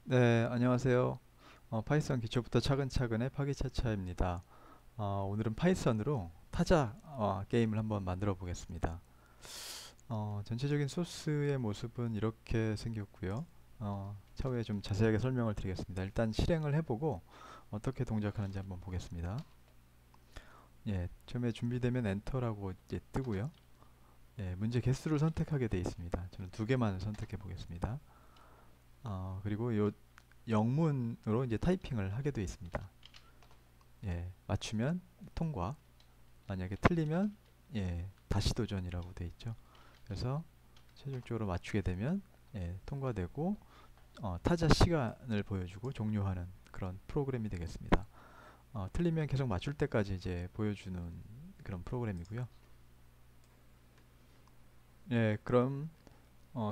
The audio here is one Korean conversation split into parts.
네, 안녕하세요. 파이썬 기초부터 차근차근의 파기차차입니다. 오늘은 파이썬으로 타자 게임을 한번 만들어 보겠습니다. 전체적인 소스의 모습은 이렇게 생겼고요. 차후에 좀 자세하게 설명을 드리겠습니다. 일단 실행을 해보고 어떻게 동작하는지 한번 보겠습니다. 예, 처음에 준비되면 엔터라고 이제 뜨고요. 예, 문제 개수를 선택하게 되어 있습니다. 저는 두 개만 선택해 보겠습니다. 그리고 요 영문으로 이제 타이핑을 하게 되어 있습니다. 예, 맞추면 통과, 만약에 틀리면 다시 도전이라고 되어 있죠. 그래서 최종적으로 맞추게 되면 통과되고 타자 시간을 보여주고 종료하는 그런 프로그램이 되겠습니다. 틀리면 계속 맞출 때까지 이제 보여주는 그런 프로그램이고요. 예, 그럼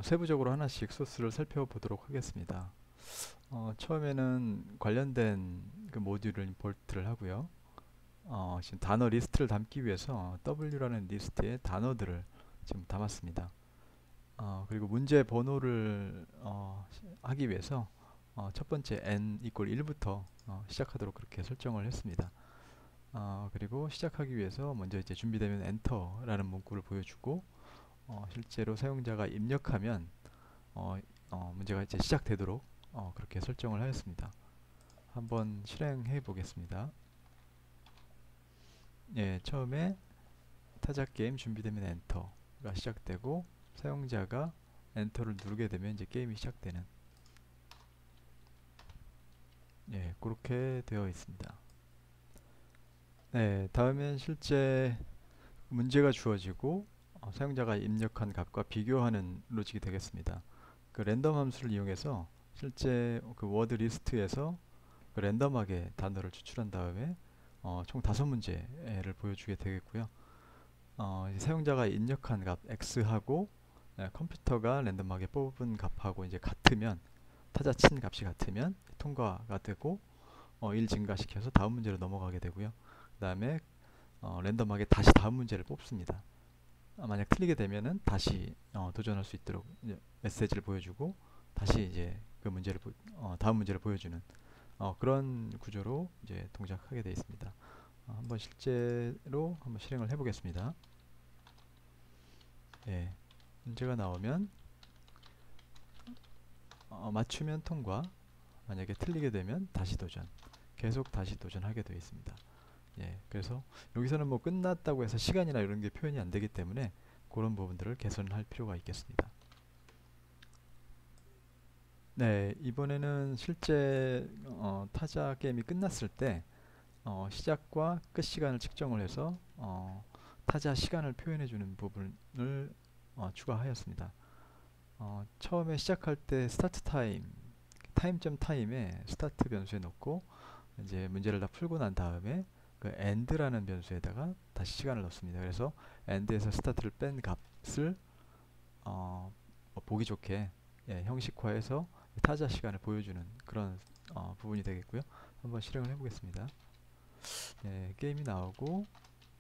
세부적으로 하나씩 소스를 살펴보도록 하겠습니다. 처음에는 관련된 그 모듈을 임포트를 하고요. 지금 단어 리스트를 담기 위해서 W라는 리스트에 단어들을 지금 담았습니다. 그리고 문제 번호를 하기 위해서 첫 번째 n 이퀄 1부터 시작하도록 그렇게 설정을 했습니다. 그리고 시작하기 위해서 먼저 이제 준비되면 엔터라는 문구를 보여주고 실제로 사용자가 입력하면 문제가 이제 시작되도록 그렇게 설정을 하였습니다. 한번 실행해 보겠습니다. 예, 처음에 타자 게임 준비되면 엔터가 시작되고 사용자가 엔터를 누르게 되면 이제 게임이 시작되는 그렇게 되어 있습니다. 네, 다음엔 실제 문제가 주어지고 사용자가 입력한 값과 비교하는 로직이 되겠습니다. 그 랜덤 함수를 이용해서 실제 그 워드 리스트에서 그 랜덤하게 단어를 추출한 다음에 총 5문제를 보여주게 되겠고요. 사용자가 입력한 값 x하고 컴퓨터가 랜덤하게 뽑은 값하고 이제 같으면 타자 친 값이 같으면 통과가 되고 1 증가시켜서 다음 문제로 넘어가게 되고요. 그 다음에 랜덤하게 다시 다음 문제를 뽑습니다. 만약 틀리게 되면은 다시 도전할 수 있도록 이제 메시지를 보여주고 다시 이제 그 문제를 다음 문제를 보여주는 그런 구조로 이제 동작하게 되어 있습니다. 한번 실제로 한번 실행을 해보겠습니다. 예, 문제가 나오면 맞추면 통과, 만약에 틀리게 되면 다시 도전, 계속 다시 도전하게 되어 있습니다. 예, 그래서 여기서는 뭐 끝났다고 해서 시간이나 이런 게 표현이 안 되기 때문에 그런 부분들을 개선할 필요가 있겠습니다. 네, 이번에는 실제 타자 게임이 끝났을 때 시작과 끝 시간을 측정을 해서 타자 시간을 표현해주는 부분을 추가하였습니다. 처음에 시작할 때 스타트 타임, 타임점 타임에 스타트 변수에 넣고 이제 문제를 다 풀고 난 다음에 그 end라는 변수에다가 다시 시간을 넣습니다. 그래서 end에서 스타트를 뺀 값을 보기 좋게 형식화해서 타자 시간을 보여주는 그런 부분이 되겠고요. 한번 실행을 해보겠습니다. 게임이 나오고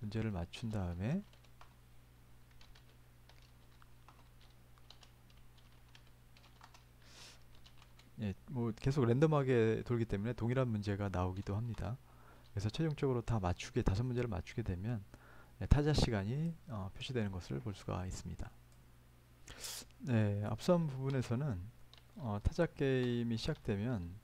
문제를 맞춘 다음에 뭐 계속 랜덤하게 돌기 때문에 동일한 문제가 나오기도 합니다. 그래서 최종적으로 다 맞추게 5문제를 맞추게 되면 타자 시간이 표시되는 것을 볼 수가 있습니다. 네, 앞선 부분에서는 타자 게임이 시작되면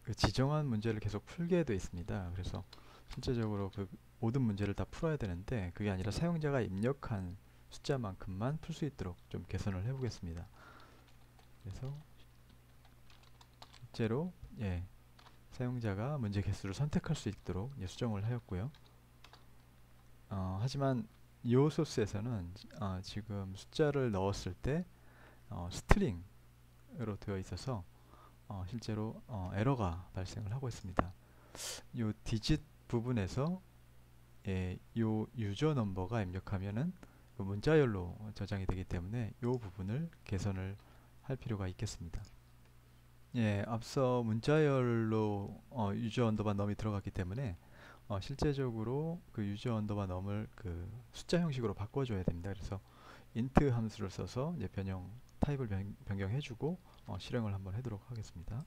그 지정한 문제를 계속 풀게 되어 있습니다. 그래서 실제적으로 그 모든 문제를 다 풀어야 되는데 그게 아니라 사용자가 입력한 숫자만큼만 풀 수 있도록 좀 개선을 해보겠습니다. 그래서 실제로 사용자가 문제 개수를 선택할 수 있도록 수정을 하였고요. 하지만 이 소스에서는 지금 숫자를 넣었을 때 스트링으로 되어 있어서 실제로 에러가 발생을 하고 있습니다. 이 디짓 부분에서 이 유저 넘버가 입력하면은 그 문자열로 저장이 되기 때문에 이 부분을 개선을 할 필요가 있겠습니다. 앞서 문자열로 유저 언더바 넘이 들어갔기 때문에 실제적으로 그 유저 언더바 넘을 그 숫자 형식으로 바꿔줘야 됩니다. 그래서 int 함수를 써서 이제 변형 타입을 변경해주고 실행을 한번 하도록 하겠습니다.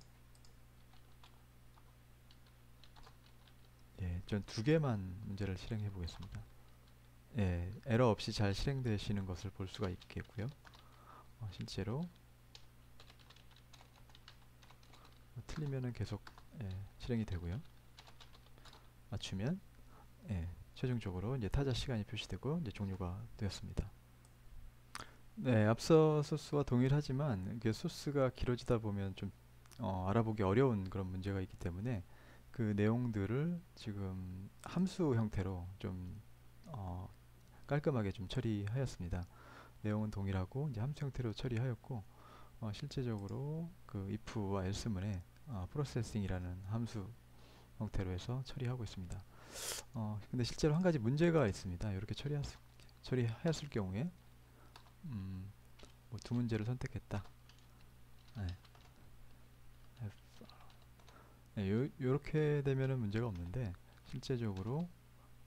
예, 전 두 개만 문제를 실행해 보겠습니다. 예, 에러 없이 잘 실행되시는 것을 볼 수가 있겠고요. 실제로 틀리면은 계속 예, 실행이 되고요. 맞추면 예, 최종적으로 이제 타자 시간이 표시되고 이제 종료가 되었습니다. 네, 앞서 소스와 동일하지만 이게 소스가 길어지다 보면 좀 알아보기 어려운 그런 문제가 있기 때문에 그 내용들을 지금 함수 형태로 좀 어, 깔끔하게 좀 처리하였습니다. 내용은 동일하고 이제 함수 형태로 처리하였고 실제적으로 그 if와 else문에 프로세싱이라는 함수 형태로 해서 처리하고 있습니다. 근데 실제로 한 가지 문제가 있습니다. 이렇게 처리하였을 경우에 뭐두 문제를 선택했다. 네. 네, 요렇게 되면은 문제가 없는데 실제적으로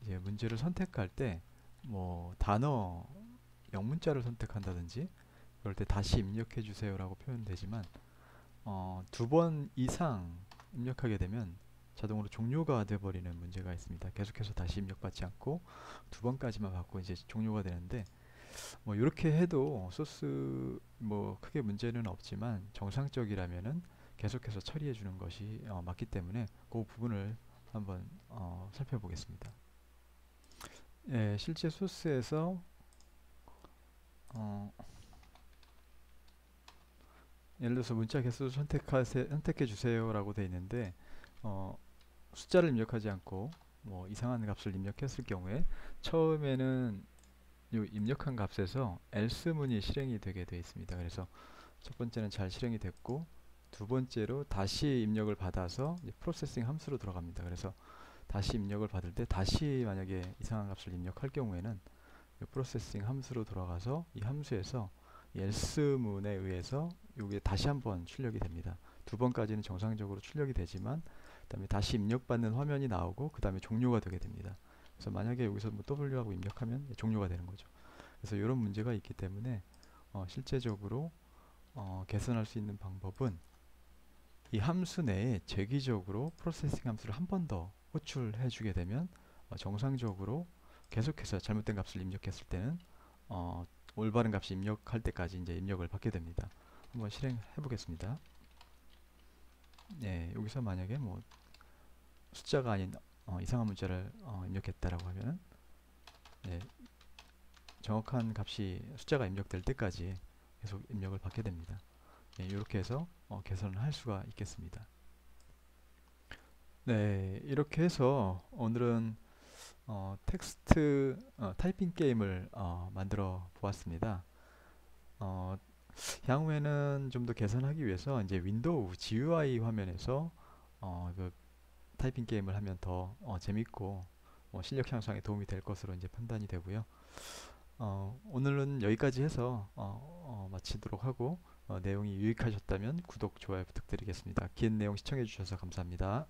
이제 문제를 선택할 때 뭐 단어 영문자를 선택한다든지 그럴 때 다시 입력해 주세요라고 표현되지만 두 번 이상 입력하게 되면 자동으로 종료가 돼버리는 문제가 있습니다. 계속해서 다시 입력받지 않고 두 번까지만 받고 이제 종료가 되는데 뭐 이렇게 해도 소스 뭐 크게 문제는 없지만 정상적이라면은 계속해서 처리해 주는 것이 맞기 때문에 그 부분을 한번 살펴보겠습니다. 예, 실제 소스에서 어, 예를 들어서 문자 개수 선택해 주세요라고 되어 있는데 어, 숫자를 입력하지 않고 뭐 이상한 값을 입력했을 경우에 처음에는 이 입력한 값에서 else문이 실행이 되게 되어 있습니다. 그래서 첫 번째는 잘 실행이 됐고 두 번째로 다시 입력을 받아서 프로세싱 함수로 들어갑니다. 그래서 다시 입력을 받을 때 다시 만약에 이상한 값을 입력할 경우에는 프로세싱 함수로 들어가서 이 함수에서 else문에 의해서 이게 다시 한번 출력이 됩니다. 두 번까지는 정상적으로 출력이 되지만 그다음에 다시 입력받는 화면이 나오고 그 다음에 종료가 되게 됩니다. 그래서 만약에 여기서 뭐 W하고 입력하면 종료가 되는 거죠. 그래서 이런 문제가 있기 때문에 실제적으로 개선할 수 있는 방법은 이 함수 내에 재기적으로 프로세싱 함수를 한 번 더 호출해 주게 되면 정상적으로 계속해서 잘못된 값을 입력했을 때는 올바른 값이 입력할 때까지 이제 입력을 받게 됩니다. 한번 실행해 보겠습니다. 네, 여기서 만약에 뭐 숫자가 아닌 이상한 문자를 입력했다라고 하면 네, 정확한 값이 숫자가 입력될 때까지 계속 입력을 받게 됩니다. 네, 이렇게 해서 개선을 할 수가 있겠습니다. 네, 이렇게 해서 오늘은 텍스트 타이핑 게임을 만들어 보았습니다. 어, 향후에는 좀 더 개선하기 위해서 이제 윈도우 GUI 화면에서 그 타이핑 게임을 하면 더 재밌고 실력 향상에 도움이 될 것으로 이제 판단이 되고요. 오늘은 여기까지 해서 마치도록 하고 내용이 유익하셨다면 구독, 좋아요 부탁드리겠습니다. 긴 내용 시청해 주셔서 감사합니다.